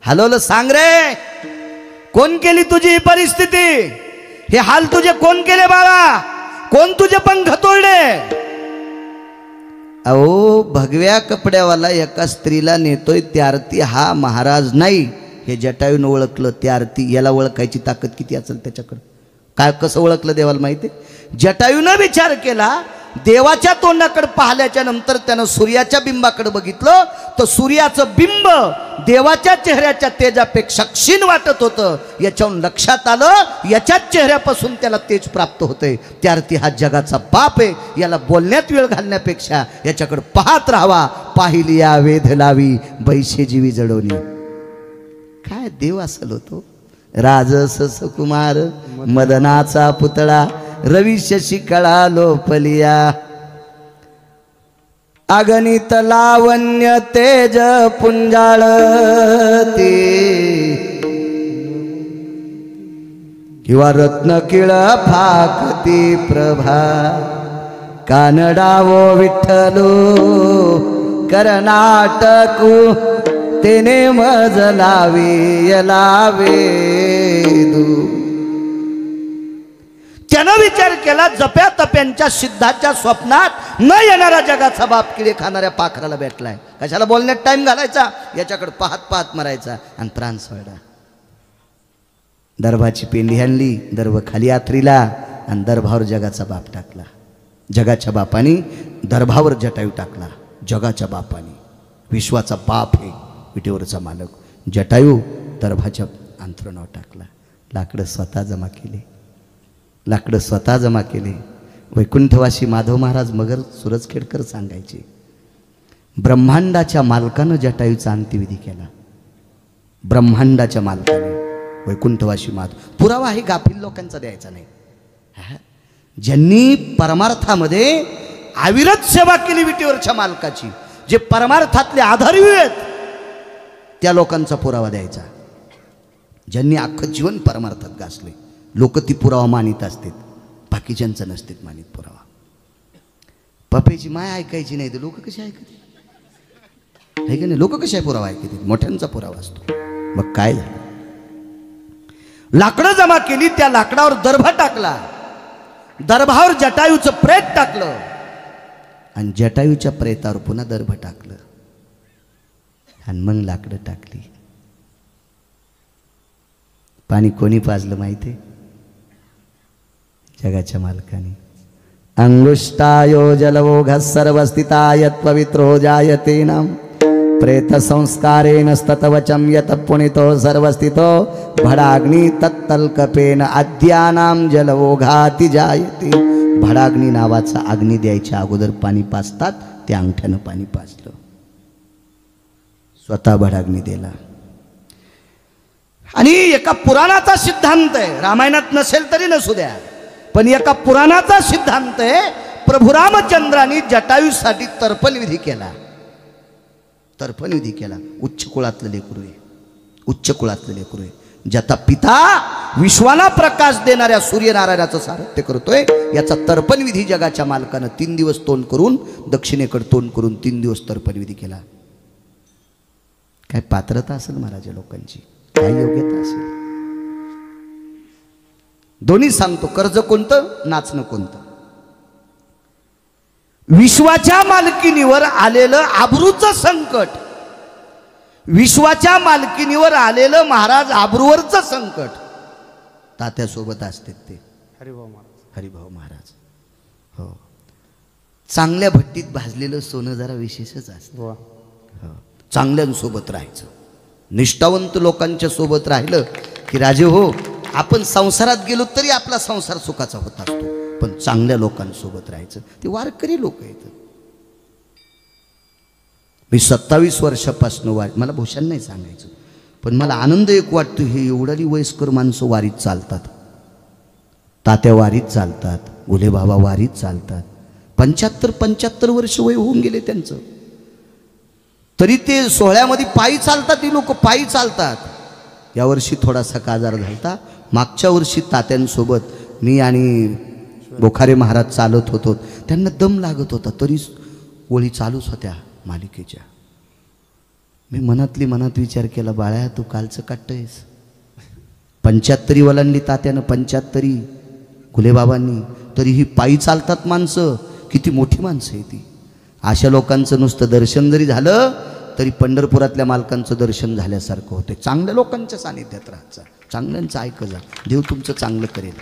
हलवलं. सांग रे, कोण केली तुझी ही परिस्थिती? हे हाल तुझे कोण केले बाळा? कोण तुझे पंख तोडले? अहो, भगव्या कपड्यावाला एका स्त्रीला नेतोय त्यारती हा महाराज नाही. हे जटायून ओळखलं. त्यारती याला ओळखायची ताकद किती असेल त्याच्याकडं? काय कसं ओळखलं देवाला माहिती? जटायूनं विचार केला. देवाच्या तोंडाकडे पाहिल्याच्या नंतर त्यानं सूर्याच्या बिंबाकडे बघितलं तर सूर्याचं बिंब देवाच्या चेहऱ्याच्या तेजापेक्षा क्षीण वाटत होतं. याच्याहून लक्षात आलं याच्याच चेहऱ्यापासून त्याला तेज प्राप्त होते. त्यार्थी हा जगाचा बाप आहे. याला बोलण्यात वेळ घालण्यापेक्षा याच्याकडे पाहत राहावा. पाहिली या वेध लावी बैशे जीवी जडवणी. काय देव असेल होतो. राजस सुकुमार मदनाचा पुतळा रवी शशिकळा लोपलिया. अगणित लावण्य तेज पुंजाळती किंवा रत्न किळ फाकती प्रभा. कानडावो विठ्ठलो कर्नाटकू तेने मज लावे लावेदू. त्यानं विचार केला जप्या तप्यांच्या सिद्धाच्या स्वप्नात न येणारा जगाचा बाप किडे खाणाऱ्या पाखराला भेटलाय. कशाला बोलण्यात टाइम घालायचा? याच्याकडे पाहत पाहत मरायचा आणि प्राण सोडला. दर्भाची पेंडी आणली, दर्भ खाली आथरीला आणि दर्भावर जगाचा बाप टाकला. जगाच्या बापाने दर्भावर जटायू टाकला. जगाच्या बापाने, विश्वाचा बाप हे विटेवरचा मालक. जटायू दर्भाच्या अंथरुणावर टाकला. लाकडं स्वतः जमा केले. लाकडं स्वतः जमा केले. वैकुंठवासी माधव महाराज मगर सुरजखेडकर सांगायचे, ब्रह्मांडाच्या मालकानं जटायूचा अंत्यविधी केला. ब्रह्मांडाच्या मालकाने, वैकुंठवासी माधव. पुरावा हे गाफील लोकांचा द्यायचा नाही. ज्यांनी परमार्थामध्ये अविरत सेवा केली विटेवरच्या मालकाची, जे परमार्थातले आधारी आहेत, त्या लोकांचा पुरावा द्यायचा. ज्यांनी अख्खं जीवन परमार्थात गासले लोक ती पुरावा मानित असतात. बाकीच्यांचं नसतात मानित पुरावा. पपेची माय ऐकायची नाही तर लोक कशी ऐकते? आहे की नाही? लोक कशा पुरावा ऐकतात? मोठ्यांचा पुरावा असतो. मग काय झालं? लाकडं जमा केली. त्या लाकडावर दर्भ टाकला. दर्भावर जटायूचं प्रेत टाकलं आणि जटायूच्या प्रेतावर पुन्हा दर्भ टाकलं आणि मग लाकडं टाकली. पाणी कोणी पाजलं माहिती? जगाच्या मालकाने. अंगुष्टायो जलवोघ सर्वस्थिता यत् पवित्रो जायते नाम प्रेत संस्कारेण स्ततवचम यत पुनितो सर्वस्थितो भडाग्नी तत्तल्कपेन आद्यानाम जलओघाति जायते. भडाग्नी नावाचा अग्नी द्यायच्या अगोदर पाणी पाजतात, त्या अंगठ्यानं पाणी पाजलं. स्वतः भडाग्नी दिला. आणि एका पुराणाचा सिद्धांत आहे, रामायणात नसेल तरी नसू द्या, पण एका पुराणाचा सिद्धांत आहे, प्रभू रामचंद्रांनी जटायूसाठी तर्पण विधी केला. तर्पण विधी केला. उच्च कुळातलं लेकरू आहे, उच्च कुळातलं लेकरू आहे. ज्याचा पिता विश्वाला प्रकाश देणाऱ्या सूर्यनारायणाचं सारथ्य करतोय, याचा तर्पण विधी जगाच्या मालकानं 3 दिवस तोंड करून, दक्षिणेकडे तोंड करून 3 दिवस तर्पण विधी केला. काय पात्रता असेल महाराज लोकांची, काय योग्यता असेल. दोन्ही सांगतो, कर्ज कोणतं, नाचणं कोणतं. विश्वाच्या मालकीनीवर आलेलं आबरूचं संकट, विश्वाच्या मालकीनीवर आलेलं महाराज आबरूवरचं संकट तात्यासोबत असते ते हरिभाऊ महाराज. हरिभाऊ महाराज. हो, चांगल्या भट्टीत भाजलेलं सोनं जरा विशेषच असतं. वा. हो, चांगल्यांसोबत राहायचं. निष्ठावंत लोकांच्या सोबत राहिलं की राजे हो, आपण संसारात गेलो तरी आपला संसार सुखाचा होत असतो. पण चांगल्या लोकांसोबत राहायचं. ते वारकरी लोक आहेत. मी 27 वर्षापासून मला भूषण नाही सांगायचं, पण मला आनंद एक वाटतो, हे एवढी वयस्कर माणसं वारीत चालतात. तात्या वारीत चालतात, गुलेबाबा वारीत चालतात. 75 वर्ष वय होऊन गेले त्यांचं, तरी ते सोहळ्यामध्ये पायी चालतात. ती लोक पायी चालतात. यावर्षी थोडासा काजार झालता. मागच्या वर्षी तात्यांसोबत मी आणि बोखारे महाराज चालत होतो. त्यांना दम लागत होता, तरी ओळी चालूच होत्या मालिकेच्या. मी मनात विचार केला, बाळ्या तू कालचं काटतोयस. 75 वलांनी तात्यानं, 75 गुलेबाबांनी, तरी ही पायी चालतात माणसं. किती मोठी माणसं आहे ती. अशा लोकांचं नुसतं दर्शन जरी झालं तरी पंढरपुरातल्या मालकांचं दर्शन झाल्यासारखं होते. चांगल्या लोकांच्या सानिध्यात राहायचं, चांगल्यांचं ऐकं जा, देव तुमचं चांगलं करेल.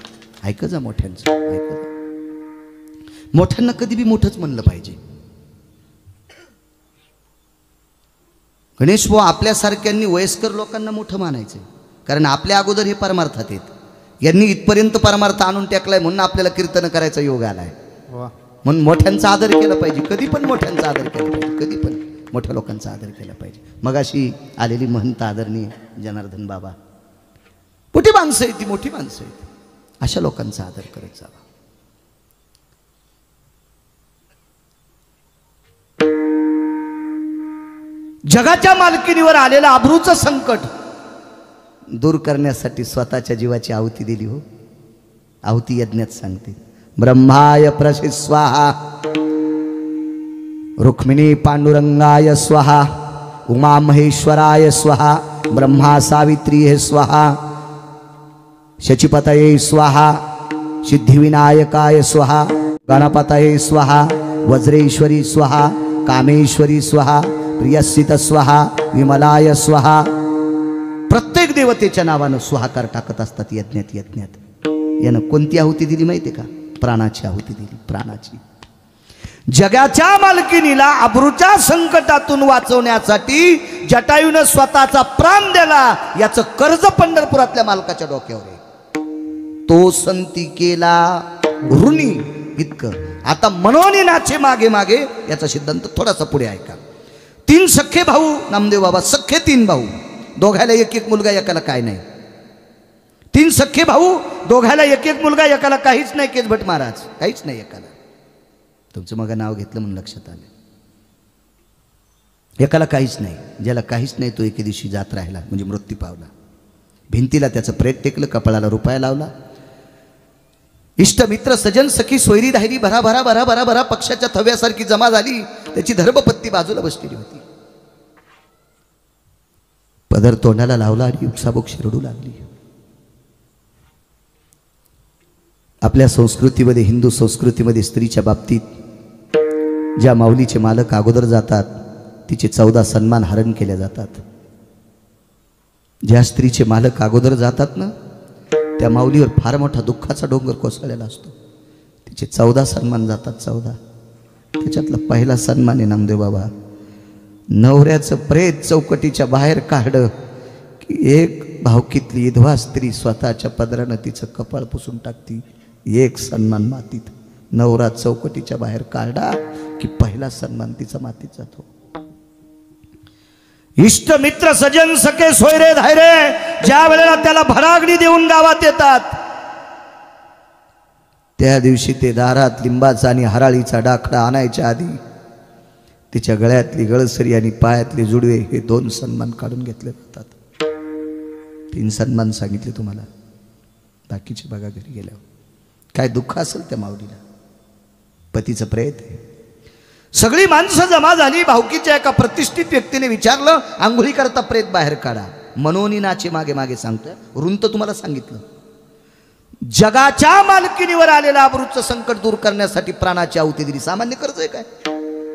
ऐकं जा मोठ्यांचं, ऐकं जा. मोठ्यांना कधी बी मोठंच म्हणलं पाहिजे. गणेश भाऊ आपल्यासारख्यांनी वयस्कर लोकांना मोठं मानायचं, कारण आपल्या अगोदर हे परमार्थात आहेत. यांनी इथपर्यंत परमार्थ आणून टाकलाय, म्हणून आपल्याला कीर्तन करायचा योग आलाय. म्हणून मोठ्यांचा आदर केला पाहिजे. कधी पण मोठ्यांचा आदर केला पाहिजे, कधी पण मोठ्या लोकांचा आदर केला पाहिजे. मग अशी आलेली महंत आदरणीय जनार्दन बाबा, मोठी माणसं आहेत ती, मोठी माणसं आहेत. अशा लोकांचा आदर करत जावा. जगाच्या मालकीनीवर आलेलं आबरूचं संकट दूर करण्यासाठी स्वतःच्या जीवाची आहुती दिली. हो, आहुती यज्ञात सांगते. ब्रह्माय प्रसिद्ध स्वाहा, रुक्मिणी पांडुरंगाय स्वाहा, उमा महेश्वराय स्वाहा, ब्रह्मा सावित्री हे स्वाहा, शचीपतये स्वाहा, सिद्धिविनायकाय स्वाहा, गणपतये स्वाहा, वज्रेश्वरी स्वाहा, कामेश्वरी स्वाहा, प्रियसित स्वाहा, विमलाय स्वाहा. प्रत्येक देवतेच्या नावानं स्वाहाकार टाकत असतात यज्ञात. यानं कोणती आहुती दिली माहिती का? प्राणाची आहुती दिली, प्राणाची. जगाच्या मालकीनीला अब्रूच्या संकटातून वाचवण्यासाठी जटायूनं स्वतःचा प्राण दिला. याचं कर्ज पंढरपुरातल्या मालकाच्या डोक्यावर आहे. तो संती केला ऋणी इतकं. आता मनोनी नाचे मागे मागे, याचा सिद्धांत थोडासा पुढे ऐका. 3 सख्खे भाऊ नामदेव बाबा, सख्खे 3 भाऊ, दोघायला एक मुलगा, एकाला काय नाही. 3 सख्खे भाऊ, दोघायला एक मुलगा, एकाला काहीच नाही. केज भट महाराज, काहीच नाही एकाला. तुमचं मग नाव घेतलं म्हणून लक्षात आलं. एकाला काहीच नाही. ज्याला काहीच नाही तो एके दिवशी जात राहिला, म्हणजे मृत्यू पावला. भिंतीला त्याचं प्रेत टेकलं, कपाळाला रुपया लावला. इष्ट मित्र सजन सखी सोयरी धायरी भरा भरा भरा भरा भरा पक्षाच्या थव्यासारखी जमा झाली. त्याची धर्मपत्ती बाजूला बसलेली होती. पदर तोंडाला लावला आणि उकसाबोक शिरडू लागली. आपल्या संस्कृतीमध्ये, हिंदू संस्कृतीमध्ये स्त्रीच्या बाबतीत ज्या माऊलीचे मालक अगोदर जातात तिचे 14 सन्मान हरण केले जातात. ज्या स्त्रीचे मालक अगोदर जातात ना, त्या माऊलीवर फार मोठा दुःखाचा डोंगर कोसळलेला असतो. तिचे 14 सन्मान जातात. 14. त्याच्यातला पहिला सन्मान आहे नामदेव बाबा, नवऱ्याचं प्रेत चौकटीच्या बाहेर काढलं की एक भावकीतली विधवा स्त्री स्वतःच्या पदरानं तिचं कपाळ पुसून टाकती. एक सन्मान मातीत. नवरा चौकटीच्या बाहेर काढला की पहिला सन्मान तिचा मातीत जातो. इष्ट मित्र सजन सखे सोयरे धायरे ज्या वेळेला त्याला भरागडी देऊन गावात येतात, त्या दिवशी ते दारात लिंबाचा आणि हराळीचा डाखडा आणायच्या आधी तिच्या गळ्यातली गळसरी आणि पायातले जुडवे हे 2 सन्मान काढून घेतले जातात. 3 सन्मान सांगितले तुम्हाला, बाकीचे बघा घरी गेल्यावर. काय दुःख असेल त्या माऊलीला. पतीचं प्रेत आहे. सगळी माणसं जमा झाली. भावकीच्या एका प्रतिष्ठित व्यक्तीने विचारलं, आंघोळी करता प्रेत बाहेर काढा. मनोनी नाचे मागे मागे सांगतोय. रुंत तुम्हाला सांगितलं, जगाच्या मालकीनीवर आलेलं अब्रूचं संकट दूर करण्यासाठी प्राणाची आहुती दिली. सामान्य कर्ज आहे काय?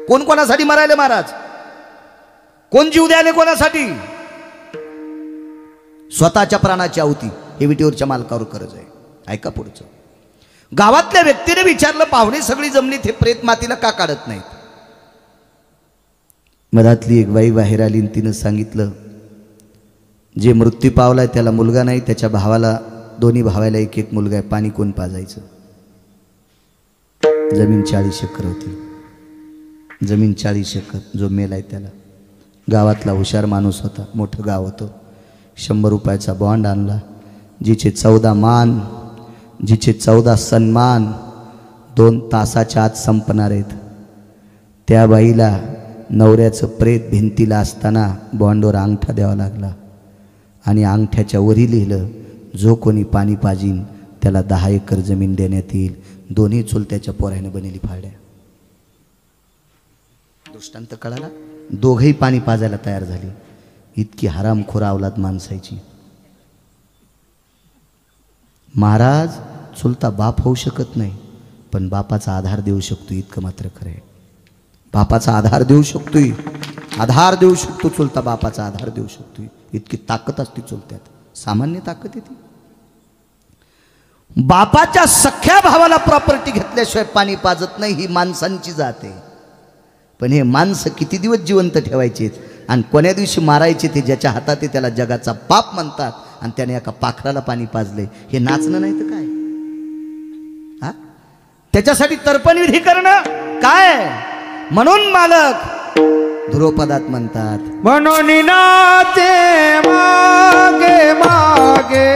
कोण कोणासाठी मरायले महाराज? कोण जीव द्यायले कोणासाठी? स्वतःच्या प्राणाची आहुती. हे विटीवरच्या मालकावर कर्ज आहे. ऐका पुढचं. गावातल्या व्यक्तीने विचारलं, पाहुणे सगळी जमलीत, हे प्रेत मातीला का काढत नाहीत? मधातली एक बाई बाहेर आली आणि तिनं सांगितलं, जे मृत्यू पावलाय त्याला मुलगा नाही, त्याच्या भावाला, दोन्ही भावाला 1-1 मुलगा आहे. पाणी कोण पाजायचं? जमीन 40 एकर होती. जमीन 40 एकर. जो मेलाय त्याला. गावातला हुशार माणूस होता. मोठं गाव होतं. 100 रुपयाचा बॉन्ड आणला. जिचे 14 मान, जिचे 14 सन्मान 2 तासाच्या आत संपणार आहेत, त्या बाईला नवऱ्याचं प्रेत भिंतीला असताना बॉन्डवर अंगठा द्यावा लागला. आणि अंगठ्याच्या वरी लिहिलं, जो कोणी पाणी पाजीन त्याला 10 एकर जमीन देण्यात येईल. दोन्ही चुलत्याच्या पोराने बनेली फाड्या. दृष्टांत कळाला. दोघंही पाणी पाजायला तयार झाली. इतकी हरामखोर अवलाद माणसायची. महाराज, चुलता बाप होऊ शकत नाही, पण बापाचा आधार देऊ शकतो इतकं मात्र खरं आहे. बापाचा आधार देऊ शकतोय. आधार देऊ शकतो चुलता. बापाचा आधार देऊ शकतोय. इतकी ताकद असते चुलत्यात. सामान्य ताकद येते. बापाच्या सख्या भावाला प्रॉपर्टी घेतल्याशिवाय पाणी पाजत नाही, ही माणसांची जात आहे. पण हे माणसं किती दिवस जिवंत ठेवायचे आणि कोण्या दिवशी मारायचे ते ज्याच्या हातात आहे त्याला जगाचा बाप म्हणतात. आणि त्याने एका पाखराला पाणी पाजले. हे नाचणं नाही तर काय? हा, त्याच्यासाठी तर्पणविधी करणं काय? म्हणून मालक ध्रुपदात म्हणतात, म्हणून नाते मागे मागे,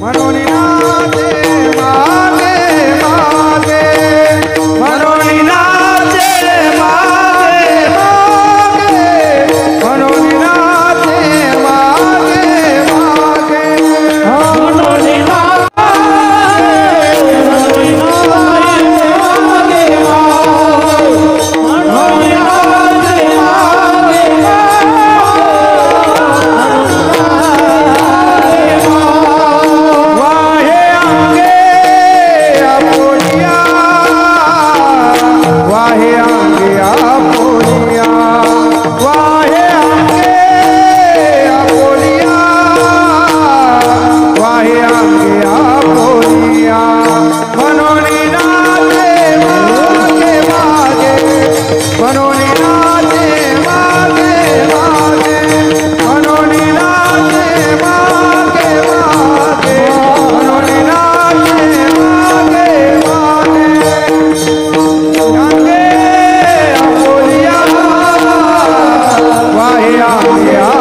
म्हणून नाते मागे मागे, म्हणून नाते मागे मागे, म्हणून नाते मागे मागे, म्हणून yeah.